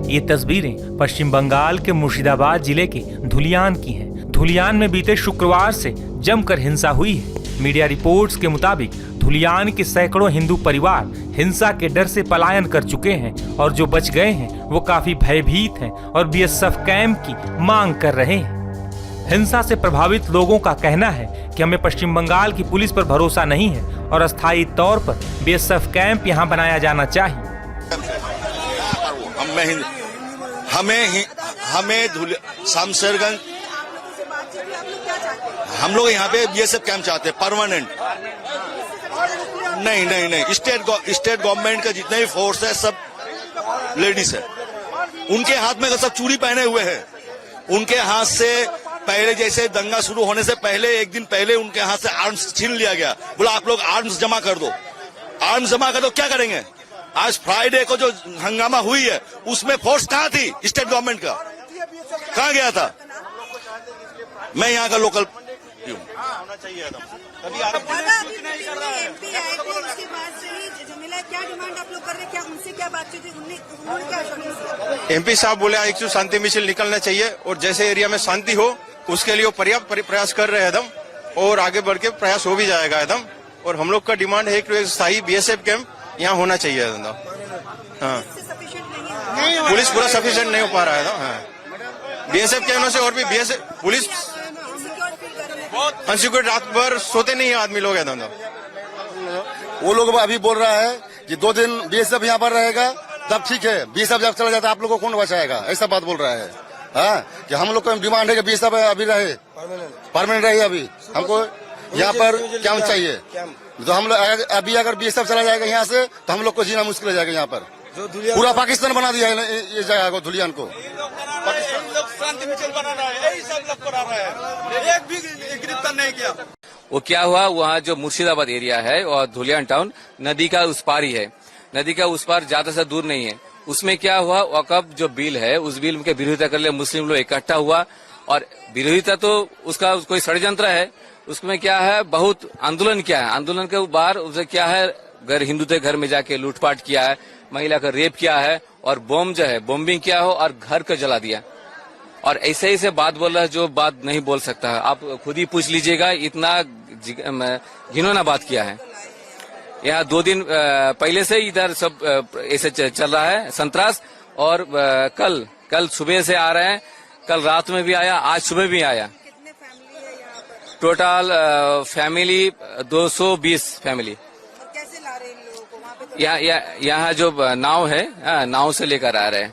ये तस्वीरें पश्चिम बंगाल के मुर्शिदाबाद जिले के धुलियान की हैं। धुलियान में बीते शुक्रवार से जमकर हिंसा हुई है। मीडिया रिपोर्ट्स के मुताबिक धुलियान के सैकड़ों हिंदू परिवार हिंसा के डर से पलायन कर चुके हैं और जो बच गए हैं वो काफी भयभीत हैं और बीएसएफ कैंप की मांग कर रहे हैं। हिंसा से प्रभावित लोगों का कहना है कि हमें पश्चिम बंगाल की पुलिस पर भरोसा नहीं है और अस्थायी तौर पर बीएसएफ कैंप यहां बनाया जाना चाहिए। हमें शामशेरगंज हम लोग यहाँ पे बीएसएफ कैंप चाहते हैं परमानेंट। नहीं स्टेट गवर्नमेंट का जितने भी फोर्स है सब लेडीज है। उनके हाथ में सब चूड़ी पहने हुए हैं। उनके हाथ से पहले जैसे दंगा शुरू होने से पहले एक दिन पहले उनके हाथ से आर्म्स छीन लिया गया। बोला आप लोग आर्म्स जमा कर दो। आर्म्स जमा कर दो क्या करेंगे? आज फ्राइडे को जो हंगामा हुई है उसमें फोर्स कहाँ थी? स्टेट गवर्नमेंट का कहाँ गया था? मैं यहाँ का लोकल होना चाहिए एमपी आए थे, उसके बाद से ही झमेला क्या डिमांड आप लोग कर रहे हैं? क्या उनसे क्या बातचीत हुई? उन्होंने क्या आश्वासन? एमपी साहब बोले एक शांति मिছিল निकलना चाहिए और जैसे एरिया में शांति हो उसके लिए पर्याप्त प्रयास कर रहे हैं एकदम और आगे बढ़ के प्रयास हो भी जाएगा एकदम। और हम लोग का डिमांड है कि स्थायी बीएसएफ कैंप यहाँ होना चाहिए एकदम। हाँ, पुलिस पूरा सफिशिएंट नहीं हो पा रहा है ना। हाँ, बीएसएफ कैंप से और भी बीएसएफ पुलिस अनसिक्योर रात भर सोते नहीं है आदमी लोग एकदम। वो लोग अभी बोल रहा है कि 2 दिन बीएसएफ यहाँ पर रहेगा तब ठीक है। बीएसएफ जब चला जाता है आप लोग को कौन बचाएगा? ऐसा बात बोल रहा है। हाँ, कि हम लोग का डिमांड है कि बीएसएफ अभी रहे, परमानेंट रहे। अभी हमको यहाँ पर कैंप चाहिए। तो हम लोग अभी अगर बीएसएफ चला जाएगा यहाँ से तो हम लोग को जीना मुश्किल हो जाएगा। यहाँ पर पूरा पाकिस्तान बना दिया है ये जगह को, धुलियान को। शांति मिছিল बना रहा है, यही सब लोग करा रहा है, एक भी गिरफ्तार नहीं किया। वो क्या हुआ, वहाँ जो मुर्शिदाबाद एरिया है और धुलियान टाउन नदी का उस पार ही है। नदी का उस पार ज्यादा से दूर नहीं है। उसमें क्या हुआ, वक़्फ़ जो बिल है उस बिल के विरोधिता कर लिए मुस्लिम लोग इकट्ठा हुआ और विरोधिता तो उसका कोई षड्यंत्र है। उसमें क्या है, बहुत आंदोलन किया है। आंदोलन के बाद उसे क्या है, हिंदू के घर में जाके लूटपाट किया है, महिला का रेप किया है और बम जो है बॉम्बिंग किया हो और घर को जला दिया। और ऐसे ऐसे बात बोल रहा है जो बात नहीं बोल सकता है। आप खुद ही पूछ लीजिएगा, इतना घिनौना बात किया है। यहाँ 2 दिन पहले से इधर सब ऐसे चल रहा है संतरास। और कल सुबह से आ रहे हैं, कल रात में भी आया, आज सुबह भी आया। कितने फैमिली है यहाँ पर? Total family 220 family. कैसे ला रहे हैं इन लोगों को वहाँ पे? यहाँ जो नाव है, नाव से लेकर आ रहे हैं।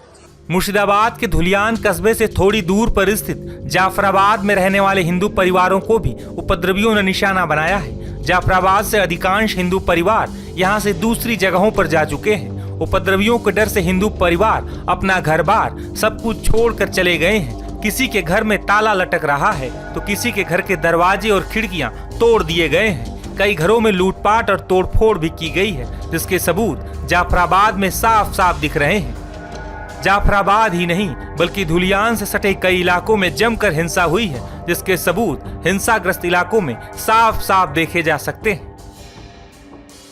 मुर्शिदाबाद के धुलियान कस्बे से थोड़ी दूर पर स्थित जाफराबाद में रहने वाले हिंदू परिवारों को भी उपद्रवियों ने निशाना बनाया है। जाफराबाद से अधिकांश हिंदू परिवार यहां से दूसरी जगहों पर जा चुके हैं। उपद्रवियों के डर से हिंदू परिवार अपना घर बार सब कुछ छोड़कर चले गए हैं। किसी के घर में ताला लटक रहा है तो किसी के घर के दरवाजे और खिड़कियां तोड़ दिए गए हैं। कई घरों में लूटपाट और तोड़फोड़ भी की गई है, जिसके सबूत जाफराबाद में साफ साफ दिख रहे हैं। जाफराबाद ही नहीं बल्कि धुलियान से सटे कई इलाकों में जमकर हिंसा हुई है, जिसके सबूत हिंसाग्रस्त इलाकों में साफ साफ देखे जा सकते हैं।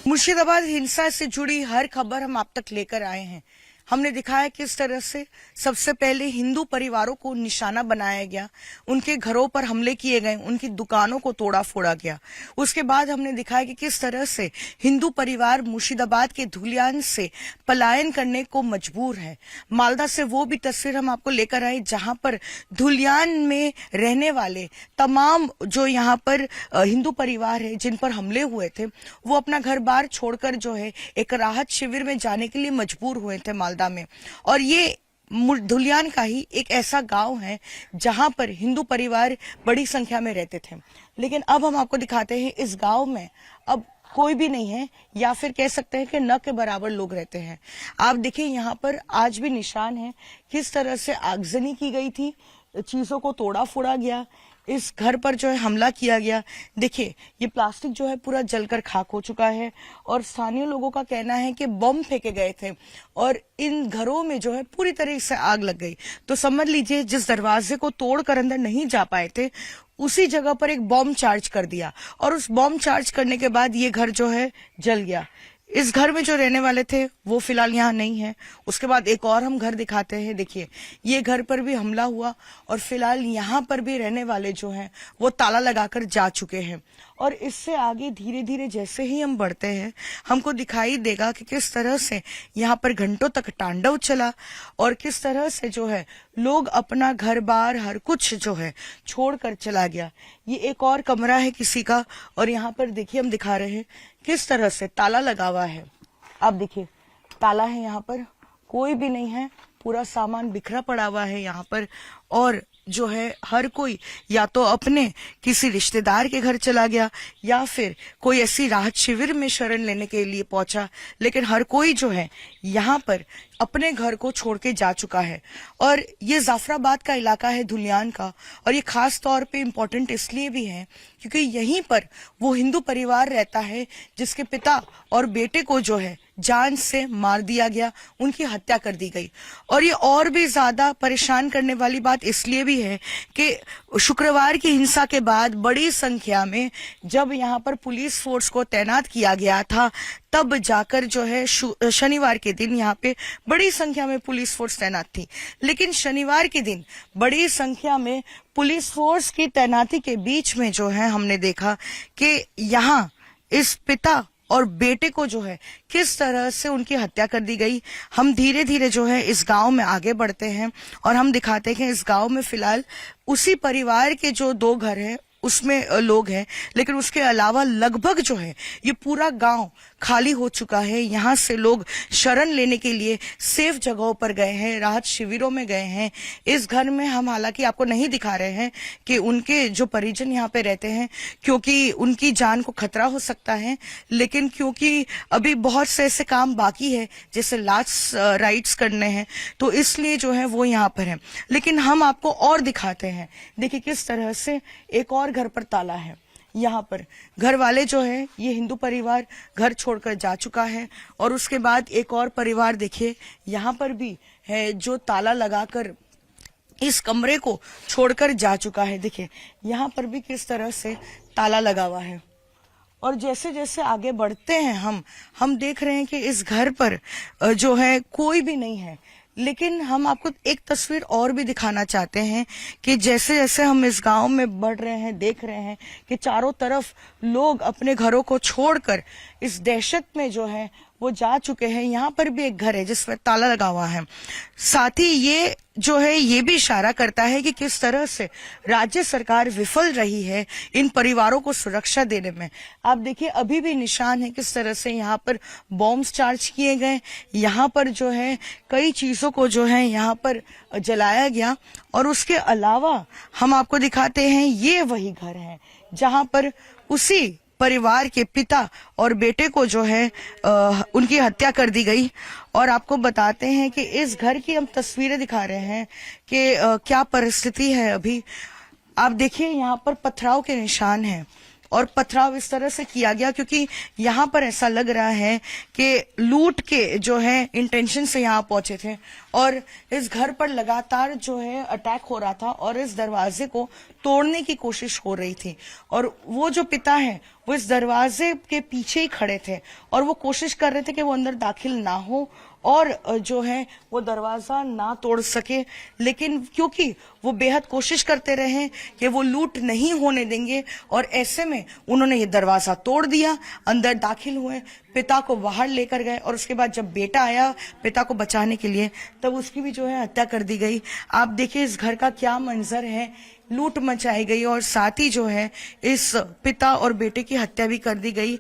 मुर्शिदाबाद हिंसा से जुड़ी हर खबर हम आप तक लेकर आए हैं। हमने दिखाया किस तरह से सबसे पहले हिंदू परिवारों को निशाना बनाया गया, उनके घरों पर हमले किए गए, उनकी दुकानों को तोड़ा फोड़ा गया। उसके बाद हमने दिखाया कि किस तरह से हिंदू परिवार मुर्शिदाबाद के धुलियान से पलायन करने को मजबूर है। मालदा से वो भी तस्वीर हम आपको लेकर आए जहां पर धुलियान में रहने वाले तमाम जो यहाँ पर हिंदू परिवार है जिन पर हमले हुए थे, वो अपना घर बार छोड़कर जो है एक राहत शिविर में जाने के लिए मजबूर हुए थे मालदा में। और ये धुलियान का ही एक ऐसा गांव है जहां पर हिंदू परिवार बड़ी संख्या में रहते थे। लेकिन अब हम आपको दिखाते हैं इस गांव में अब कोई भी नहीं है, या फिर कह सकते हैं कि न के बराबर लोग रहते हैं। आप देखिए यहाँ पर आज भी निशान है किस तरह से आगजनी की गई थी, चीजों को तोड़ा फोड़ा गया, इस घर पर जो है हमला किया गया। देखिए ये प्लास्टिक जो है पूरा जलकर खाक हो चुका है और स्थानीय लोगों का कहना है कि बम फेंके गए थे और इन घरों में जो है पूरी तरह से आग लग गई। तो समझ लीजिए जिस दरवाजे को तोड़कर अंदर नहीं जा पाए थे उसी जगह पर एक बम चार्ज कर दिया और उस बम चार्ज करने के बाद ये घर जो है जल गया। इस घर में जो रहने वाले थे वो फिलहाल यहाँ नहीं है। उसके बाद एक और हम घर दिखाते हैं। देखिए, ये घर पर भी हमला हुआ और फिलहाल यहाँ पर भी रहने वाले जो हैं वो ताला लगाकर जा चुके हैं। और इससे आगे धीरे धीरे जैसे ही हम बढ़ते हैं हमको दिखाई देगा कि किस तरह से यहाँ पर घंटों तक तांडव चला और किस तरह से जो है लोग अपना घर बार हर कुछ जो है छोड़कर चला गया। ये एक और कमरा है किसी का और यहाँ पर देखिए हम दिखा रहे हैं किस तरह से ताला लगा हुआ है। आप देखिए ताला है, यहाँ पर कोई भी नहीं है, पूरा सामान बिखरा पड़ा हुआ है यहाँ पर। और जो है हर कोई या तो अपने किसी रिश्तेदार के घर चला गया या फिर कोई ऐसी राहत शिविर में शरण लेने के लिए पहुंचा, लेकिन हर कोई जो है यहाँ पर अपने घर को छोड़ के जा चुका है। और ये जाफराबाद का इलाका है, धुलियान का, और ये खास तौर पे इम्पोर्टेंट इसलिए भी है क्योंकि यहीं पर वो हिंदू परिवार रहता है जिसके पिता और बेटे को जो है जान से मार दिया गया, उनकी हत्या कर दी गई। और ये और भी ज्यादा परेशान करने वाली बात इसलिए भी है कि शुक्रवार की हिंसा के बाद बड़ी संख्या में जब यहाँ पर पुलिस फोर्स को तैनात किया गया था तब जाकर जो है शनिवार के दिन यहाँ पे बड़ी संख्या में पुलिस फोर्स तैनात थी। लेकिन शनिवार के दिन बड़ी संख्या में पुलिस फोर्स की तैनाती के बीच में जो है हमने देखा कि यहाँ इस पिता और बेटे को जो है किस तरह से उनकी हत्या कर दी गई। हम धीरे धीरे जो है इस गांव में आगे बढ़ते हैं और हम दिखाते हैं कि इस गांव में फिलहाल उसी परिवार के जो 2 घर हैं उसमें लोग हैं, लेकिन उसके अलावा लगभग जो है ये पूरा गांव खाली हो चुका है। यहाँ से लोग शरण लेने के लिए सेफ जगहों पर गए हैं, राहत शिविरों में गए हैं। इस घर में हम हालांकि आपको नहीं दिखा रहे हैं कि उनके जो परिजन यहाँ पे रहते हैं क्योंकि उनकी जान को खतरा हो सकता है, लेकिन क्योंकि अभी बहुत से ऐसे काम बाकी है जैसे लास्ट राइट्स करने हैं तो इसलिए जो है वो यहाँ पर है। लेकिन हम आपको और दिखाते हैं। देखिए किस तरह से एक और घर पर ताला है। यहाँ पर घर वाले जो है ये हिंदू परिवार घर छोड़कर जा चुका है और उसके बाद एक और परिवार देखिए यहाँ पर भी है जो ताला लगाकर इस कमरे को छोड़कर जा चुका है। देखिए यहाँ पर भी किस तरह से ताला लगा हुआ है। और जैसे जैसे आगे बढ़ते हैं हम देख रहे हैं कि इस घर पर जो है कोई भी नहीं है। लेकिन हम आपको एक तस्वीर और भी दिखाना चाहते हैं कि जैसे जैसे हम इस गांव में बढ़ रहे हैं देख रहे हैं कि चारों तरफ लोग अपने घरों को छोड़कर इस दहशत में जो है वो जा चुके हैं। यहाँ पर भी एक घर है जिस पर ताला लगा हुआ है। साथ ही ये जो है ये भी इशारा करता है कि किस तरह से राज्य सरकार विफल रही है इन परिवारों को सुरक्षा देने में। आप देखिए अभी भी निशान है किस तरह से यहाँ पर बॉम्ब्स चार्ज किए गए, यहाँ पर जो है कई चीजों को जो है यहाँ पर जलाया गया। और उसके अलावा हम आपको दिखाते हैं ये वही घर है जहाँ पर उसी परिवार के पिता और बेटे को जो है उनकी हत्या कर दी गई। और आपको बताते हैं कि इस घर की हम तस्वीरें दिखा रहे हैं कि क्या परिस्थिति है अभी। आप देखिए यहाँ पर पथराव के निशान हैं और पथराव इस तरह से किया गया क्योंकि यहाँ पर ऐसा लग रहा है कि लूट के जो है इंटेंशन से यहाँ पहुंचे थे और इस घर पर लगातार जो है अटैक हो रहा था और इस दरवाजे को तोड़ने की कोशिश हो रही थी। और वो जो पिता है वो इस दरवाजे के पीछे ही खड़े थे और वो कोशिश कर रहे थे कि वो अंदर दाखिल ना हो और जो है वो दरवाजा ना तोड़ सके। लेकिन क्योंकि वो बेहद कोशिश करते रहे कि वो लूट नहीं होने देंगे और ऐसे में उन्होंने ये दरवाजा तोड़ दिया, अंदर दाखिल हुए, पिता को बाहर लेकर गए और उसके बाद जब बेटा आया पिता को बचाने के लिए तब उसकी भी जो है हत्या कर दी गई। आप देखिए इस घर का क्या मंजर है, लूट मचाई गई और साथ ही जो है इस पिता और बेटे की हत्या भी कर दी गई।